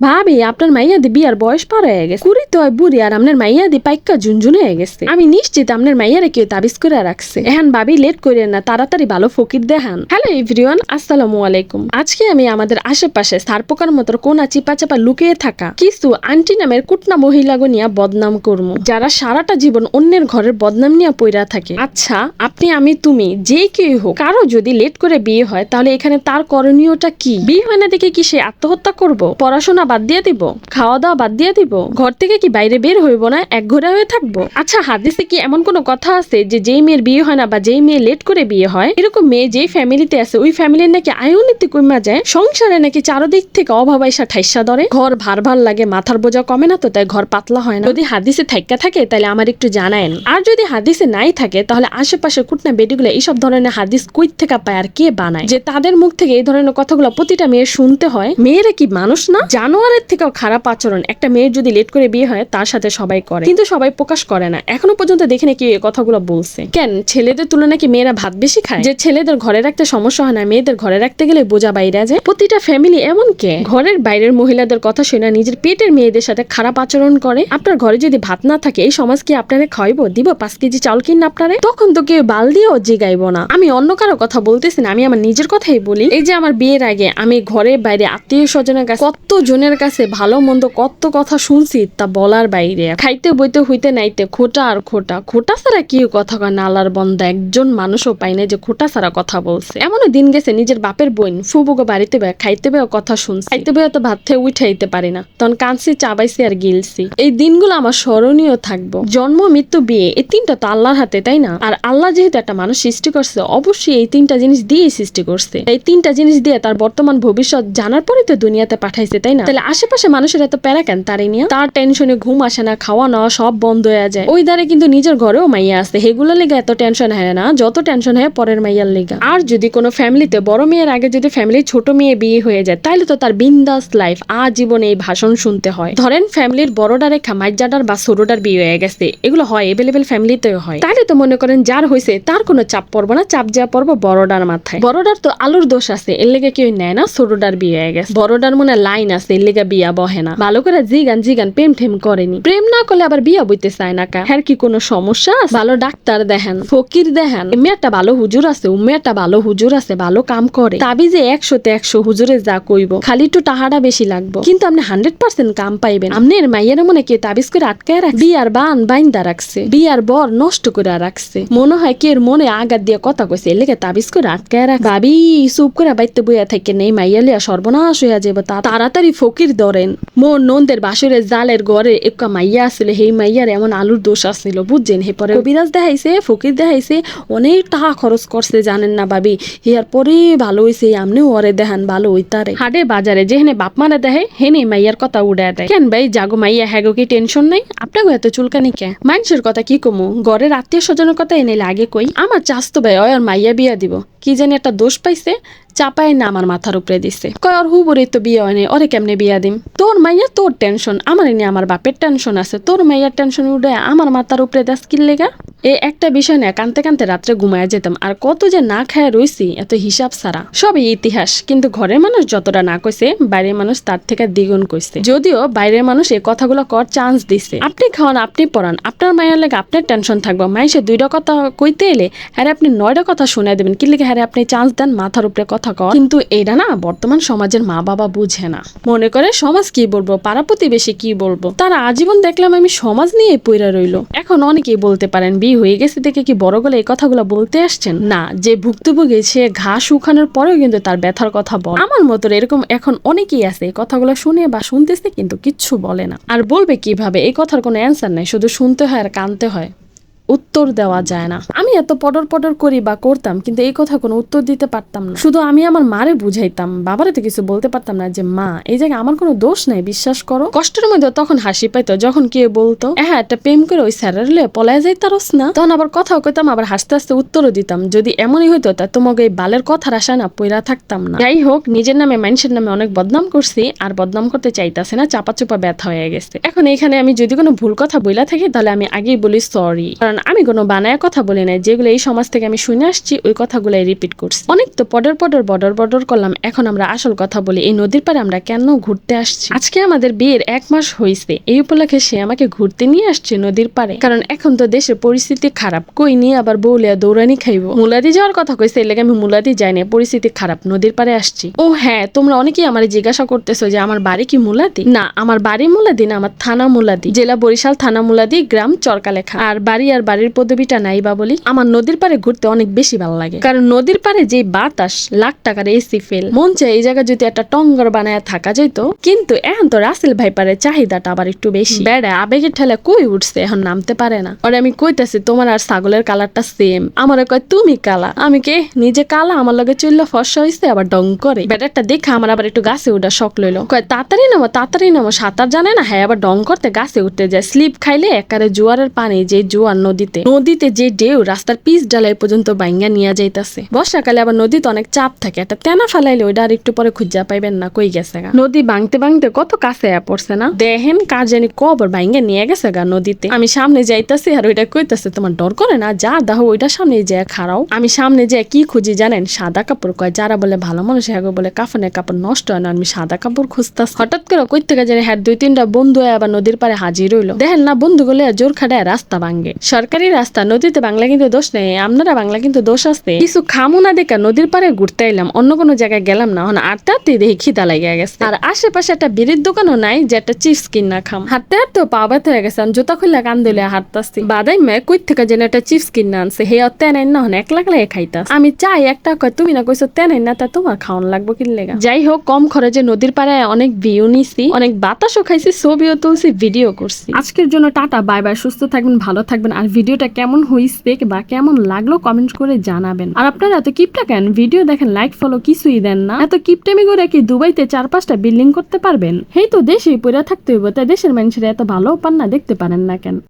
ভাবি আপনার মাইয়া দি বিয়ার বয়স পার হয়ে গেছে, কুড়ি তো বুড়ি, আর আপনার মাইয়া দি পাইকা ঝুনঝুন হয়ে গেছে। আমি নিশ্চিত আপনার মাইয়ারে কেউ তাবিজ করে রাখছে। এখন ভাবি লেট করেন না, তাড়াতাড়ি ভালো ফকির দেখান। হ্যালো এভরিওয়ান, আসসালামু আলাইকুম। আজকে আমি আমাদের আশেপাশে সারপোকার মতো কোনা চিপা চাপা লুকিয়ে থাকা কিছু আন্টি নামের কুটনা মহিলাগো নিয়ে বদনাম করবো, যারা সারাটা জীবন অন্যের ঘরের বদনাম নিয়ে পইরা থাকে। আচ্ছা, আপনি আমি তুমি যে কেউ হোক, কারো যদি লেট করে বিয়ে হয় তাহলে এখানে তার করণীয়টা কি? বিয়ে হয় না দেখে কি সে আত্মহত্যা করবো? পড়াশোনা বাদ দিয়ে দিব? খাওয়া দাওয়া বাদ দিয়ে দিব? ঘর থেকে কি বাইরে বের হইব না? এক ঘরে হয়ে থাকবো? আচ্ছা, হাদিসে কি এমন কোনো কথা আছে যে যেই মেয়ের বিয়ে হয় না বা যেই মেয়ে লেট করে বিয়ে হয়, এরকম মেয়ে যেই ফ্যামিলিতে আছে ওই ফ্যামিলির নাকি আয়ুন্নতি কমা যায়, সংসারে নাকি চারদিক থেকে অভাব আইসা ঠাইসা ধরে, ঘর ভার ভার লাগে, মাথার বোঝা কমে না, তো তাই ঘর পাতলা হয় না? যদি হাদিসে থাইকা থাকে তাহলে আমার একটু জানায়েন। আর যদি হাদিসে নাই থাকে তাহলে আশেপাশে কুটনা বেডিগুলো এইসব ধরনের হাদিস কই থেকে পায় আর কে বানায় যে তাদের মুখ থেকে এই ধরনের কথাগুলো প্রতিটা মেয়ের শুনতে হয়? মেয়েরা কি মানুষ না? জানোয়ারের থেকেও খারাপ আচরণ একটা মেয়ের যদি লেট করে বিয়ে হয় তার সাথে সবাই করে, কিন্তু সবাই প্রকাশ করে না। এখনো পর্যন্ত দেখে নাকি এই কথাগুলো বলছে কেন? ছেলেদের তুলনায় কি মেয়েরা ভাত বেশি খায়? যে ছেলেদের ঘরে রাখতে সমস্যা হয় না, মেয়েদের ঘরে রাখতে গেলে বোঝা বাইরে যায়। প্রতিটা ফ্যামিলি এমন কে ঘরের বাইরের মহিলাদের কথা শুনে নিজের পেটের মেয়েদের সাথে খারাপ আচরণ করে? আপনার ঘরে যদি ভাত না থাকে এই সমাজ কি আপনারে খাওয়াইবো? দিব 5 কেজি চাউল কিনা আপনারে? তখন তো কেউ বাল দিয়েও জিগাইবো না। আমি অন্য কারো কথা বলতেছি না, আমি আমার নিজের কথাই বলি। এই যে আমার বিয়ের আগে আমি ঘরে বাইরে আত্মীয় স্বজনের কাছে কত জনের কাছে ভালো মন্দ কত কথা শুনছি, তা বলার বাইরে। খাইতে বইতে হইতে নাইতে খোটা আর খোটা, খোটা ছাড়া কেউ কথা কয় না। আল্লাহর বন্দা একজন মানুষও পাই না যে খোটা ছাড়া কথা বলছে। এমনও দিন গেছে নিজের বাপের বোন ফুবুগো বাড়িতে বে খাইতে বেও কথা শুনছি, খাইতে বেও তো ভাত থেকে উঠাইতে পারি না, তখন কাঁদছি, চাবাইছি আর গিলছি। এই দিনগুলো আমার স্মরণীয় থাকবো। জন্ম মৃত্যু বিয়ে এই তিনটা তো আল্লাহর হাতে, তাই না? আর আল্লাহ যেহেতু একটা মানুষ সৃষ্টি করছে, অবশ্যই এই তিনটা জিনিস দিয়েই সৃষ্টি করছে। এই তিনটা জিনিস দিয়ে তার বর্তমান ভবিষ্যৎ জানার পরে তো দুনিয়াতে পাঠাইছে, তাই না? তাহলে আশেপাশে মানুষের এত প্যারা কেন তারই নিয়ে? তার টেনশনে ঘুম আসে না, খাওয়া নেওয়া সব বন্ধ হয়ে যায়। ওই দ্বারে কিন্তু নিজের ঘরেও মাইয়া আছে, সেগুলো লেগে এত টেনশন হয় না যত টেনশন হয় পরের মাইয়ার লেগা। আর যদি কোনো ফ্যামিলিতে বড় মেয়ের আগে যদি ফ্যামিলির ছোট মেয়ে বিয়ে হয়ে যায় তাহলে তো তার বিন্দাস লাইফ আজীবন এই ভাষণ শুনতে হয়। ধরেন ফ্যামিলির বড়ডা রেখা মাইজাডার বা ছোটডার বিয়ে হয়ে গেছে, এগুলো হয় এভেলেবেল ফ্যামিলিতেও হয়। তাহলে তো মনে করেন যার হয়েছে তার কোনো চাপ পড়বো না, চাপ যা পড়বো বড়ডার মাথায়। বড়ডার তো আলুর দোষ আছে, এর লেগে কেউ নেয় না ছোটডার বিয়ে হয়ে গেছে। বড়ডার মনে লাইন আছে, এর লেগে বিয়া বহে না। ভালো করে জিগান প্রেম ঠেম করেনি, প্রেম না করলে আবার বিয়া বইতে চায় না কা? হ্যাঁ কি কোনো সমস্যা? ভালো ডাক্তার দেখেন, ফকির দেখেন, এমনি একটা ভালো হুজুর আছে, উম্মে একটা ভালো হুজুর আছে, ভালো কাম করে। তাবিজে 100তে 100 হুজুরে যা কইব, খালি একটু টাহাটা বেশি লাগবো, কিন্তু আপনি 100% কাম পাইবেন। আপনার মাইয়ের মনে কে তাবিজ করে আটকায় রাখছে, বিয়ার বান বাইন্দা রাখছে, বিয়ার বর নষ্ট করে রাখছে। মনে হয় কে মনে আঘাত দিয়ে কথা কইছে, এর লেগে তাবিজ করে আটকায় রাখ। ভাবি চুপ করে বাইতে বইয়া থাকে নেই, মাইয়া লিয়া সর্বনাশ হইয়া যাবে। তাড়াতাড়ি ফকির ধরেন। মোর নন্দের বাসুরে জালের ঘরে একটা মাইয়া আসছিল, সেই মাইয়ার এমন আলুর দোষ আসছিল, বুঝছেন? হে পরে কবিরাজ দেখাইছে, ফকির দেখাইছে, অনেক টাকা খরচ করছে, জানেন না ভাবি? হিয়ার পরে ভালো হইছে, আমনেও ওরে দেখান ভালো হইতারে। হাটে বাজারে যেখানে বাপ মারা দেহে হেনে মাইয়ার কথা উড়ে দেয়। কেন ভাই জাগো মাইয়া হ্যাগো কি টেনশন নাই? আপনাকে এত চুলকানি কে? মানুষের কথা কি কমু, ঘরের আত্মীয় স্বজনের কথা এনে আগে কই। আমার চাস্তো ভাই ওর মাইয়া বিয়া দিব, কি জানি একটা দোষ পাইছে, চাপায় না আমার মাথার উপরে দিছে। কয় ওর হুবরে তো বিয়ে হয় নাই, ওরে কেমনে বিয়া দিম? তোর মাইয়া তোর টেনশন, আমার নিয়ে আমার বাপের টেনশন আছে, তোর মাইয়ার টেনশন উঠে আমার মাথার উপরে দাস কিল লেগা? এই একটা বিষয় না কানতে কানতে রাত্রে ঘুমায় যেতাম, আর কত যে না খায় রইছি এত হিসাব ছাড়া। সবই ইতিহাস, কিন্তু ঘরের মানুষ যতটা না কইছে বাইরের মানুষ তার থেকে দ্বিগুণ কইছে। যদিও বাইরের মানুষ এই কথাগুলো কর চান্স দিছে। আপনি খাওয়ান, আপনি পড়ান, আপনার মায়ের লেগে আপনার টেনশন থাকবো। মাইসে 2টা কথা কইতে এলে হ্যাঁ আপনি 9টা কথা শুনে দেবেন, কি লেগে হ্যাঁ আপনি চান্স দেন মাথার উপরে কথা কর। কিন্তু এটা না বর্তমান সমাজের মা বাবা বুঝে না, মনে করে সমাজ কি বলবো, পাড়া প্রতিবেশী কি বলবো। তারা আজীবন দেখলাম আমি সমাজ নিয়ে পইরা রইলো। এখন অনেকেই বলতে পারেন বিয়ে হয়ে গেছে দেখে কি বড় গলে এই কথাগুলো বলতে আসছেন? না, যে ভুক্তভোগী সে ঘা শুকানোর পরেও কিন্তু তার ব্যথার কথা বল। আমার মতো এরকম এখন অনেকেই আছে, এই কথাগুলো শুনে বা শুনতেছে কিন্তু কিচ্ছু বলে না। আর বলবে কিভাবে? এই কথার কোনো অ্যান্সার নাই, শুধু শুনতে হয় আর কানতে হয়, উত্তর দেওয়া যায় না। আমি এত পডর করি বা করতাম, কিন্তু এই কথা কোনো উত্তর দিতে পারতাম না। শুধু আমি আমার মারে বুঝাইতাম, বাবারে তো কিছু বলতে পারতাম না যে মা এই জায়গায় আমার কোনো দোষ নাই, বিশ্বাস করো। কষ্টের মধ্যে তখন হাসি পাইতো যখন কেউ বলতো হ্যাঁ একটা প্রেম করে ওই স্যারেরলে পলায় যাইতারস না, তখন আবার কথাও কইতাম, আবার হাসতে হাসতে উত্তরও দিতাম। যদি এমনই হইতো তা তোমাকে এই বালের কথার আশা না পইরা থাকতাম না। যাই হোক, নিজের নামে মানুষের নামে অনেক বদনাম করছি, আর বদনাম করতে চাইতাছে না, চাপা চুপা ব্যথা হয়ে গেছে। এখন এখানে আমি যদি কোনো ভুল কথা বইলা থাকি তাহলে আমি আগেই বলি সরি, কারণ আমি কোনো বানায় কথা বলি নাই, যেগুলো এই সমাজ থেকে আমি শুনে আসছি ওই কথাগুলাই রিপিট করছি। অনেক তো বর্ডর করলাম, এখন আমরা আসল কথা বলি। এই নদীর পাড়ে আমরা কেন ঘুরতে আসছি? আজকে আমাদের বিয়ের 1 মাস হয়েছে, এই উপলক্ষে সে আমাকে ঘুরতে নিয়ে আসছে নদীর পাড়ে। কারণ এখন তো দেশের পরিস্থিতি খারাপ, কই নিয়ে আবার বউলিয়া দৌড়ানি খাইবো। মুলাদি যাওয়ার কথা কইছে, এর লাগে আমি মুলাদি যাই না, পরিস্থিতি খারাপ, নদীর পাড়ে আসছি। ও হ্যাঁ, তোমরা অনেকেই আমার জিজ্ঞাসা করতেছো যে আমার বাড়ি কি মুলাদি? না, আমার বাড়ি মুলাদি না, আমার থানা মুলাদি, জেলা বরিশাল, থানা মুলাদি, গ্রাম চরকালেখা। আর বাড়ির পদবিটা নাই বা বলি। আমার নদীর পাড়ে ঘুরতে অনেক বেশি ভালো লাগে, কারণ নদীর পাড়ে যে বাতাস, লাখ টাকার এসি ফেল, মন চায় এই জায়গায় যদি একটা টঙ্গর বানায় থাকা যেত। কিন্তু এখন তো রাসেল ভাই পারে চাহিদাটা আবার একটু বেশি, বেড়া আবেগের ঠেলা কই উঠছে, এখন নামতে পারে না। আর আমি কইতাছি তোমার আর ছাগলের কালারটা সেম, আমার কয় তুমি কালা, আমি কে নিজে কালা, আমার লগে চললে ফর্সা হইছে আবার ডং করে। বেটারটা দেখা আমার আবার একটু গাছে উঠা শখ লইলো, কয় তাড়াতাড়ি নামো, সাঁতার জানে না, হ্যাঁ আবার ডং করতে গাছে উঠতে যায়। স্লিপ খাইলে একারে জোয়ারের পানি, যে জোয়ার নদীতে যে ঢেউ রাস্তার পিচ ডালাই পর্যন্ত বাইঙ্গা নিয়ে যাইতাছে। বর্ষাকালে আবার নদীতে অনেক চাপ থাকে, একটা তেনা ফালাইলে ওইটা আর একটু পরে খুঁজা পাইবেন না কই গেছে গা। নদী ভাঙতে কত কাছে পড়ছে না, দেখেন কার জানি কবর বাইঙ্গা নিয়ে গেছে গা নদীতে। আমি সামনে যাইতাছি আর ওইটা কইতাছে তোমার ডর করে না, যা দেখো ওইটার সামনে যায় খাড়াও। আমি সামনে যায় কি খুঁজি জানেন? সাদা কাপড়। কয় যারা বলে ভালো মানুষ হ্যাঁ বলে কাফনের কাপড় নষ্ট হয় না, আমি সাদা কাপড় খুঁজতাছি। হঠাৎ করে কই থেকে জানি হ্যাঁ 2-3টা বন্ধু আবার নদীর পারে হাজির হইলো। দেখেন না বন্ধুগুলো জোর খাটায় রাস্তা ভাঙ্গে, সরকারি রাস্তা, নদীতে বাংলা কিন্তু দোষ নেই, আপনারা বাংলা কিন্তু দোষ আছে। কিছু খামো না দেখা নদীর পারে ঘুরতে এলাম, অন্য কোনো জায়গায় গেলাম না। আটতে দেখি খিদা লাগিয়ে গেছে, আর আশেপাশে একটা বিড়ির দোকানও নাই যে একটা চিপস কিনা খাম। হাঁটতে পা ব্যথা হয়ে গেছে, আমি জুতা খুললে কান দিলে হাঁটতাছি। বাদাই মেয়ে কই থেকে যেন একটা চিপস কিনা আনছে, হে তেনাই না হন একলা খাইতাস। আমি চাই একটা কয় তুমি না কইছো তেনাই না, তা তোমার খাওয়ান লাগবো কিনলে। যাই হোক, কম খরচে নদীর পাড়ে অনেক ভিউ নিছি, অনেক বাতাসও খাইছি, ছবিও তুলছি, ভিডিও করছি। আজকের জন্য টাটা, বাই বাই, সুস্থ থাকবেন, ভালো থাকবেন। আর ভিডিওটা কেমন হইছে বা কেমন লাগলো কমেন্ট করে জানাবেন। আর আপনারা এত কিপটা কেন ভিডিও দেখেন, লাইক ফলো কিছুই দেন না? এত কিপটেমি করে কি দুবাইতে 4-5টা বিল্ডিং করতে পারবেন? হেই তো দেশেই পড়ে থাকতে হইব, তাই দেশের মানুষেরা এত ভালো পান না, দেখতে পারেন না কেন?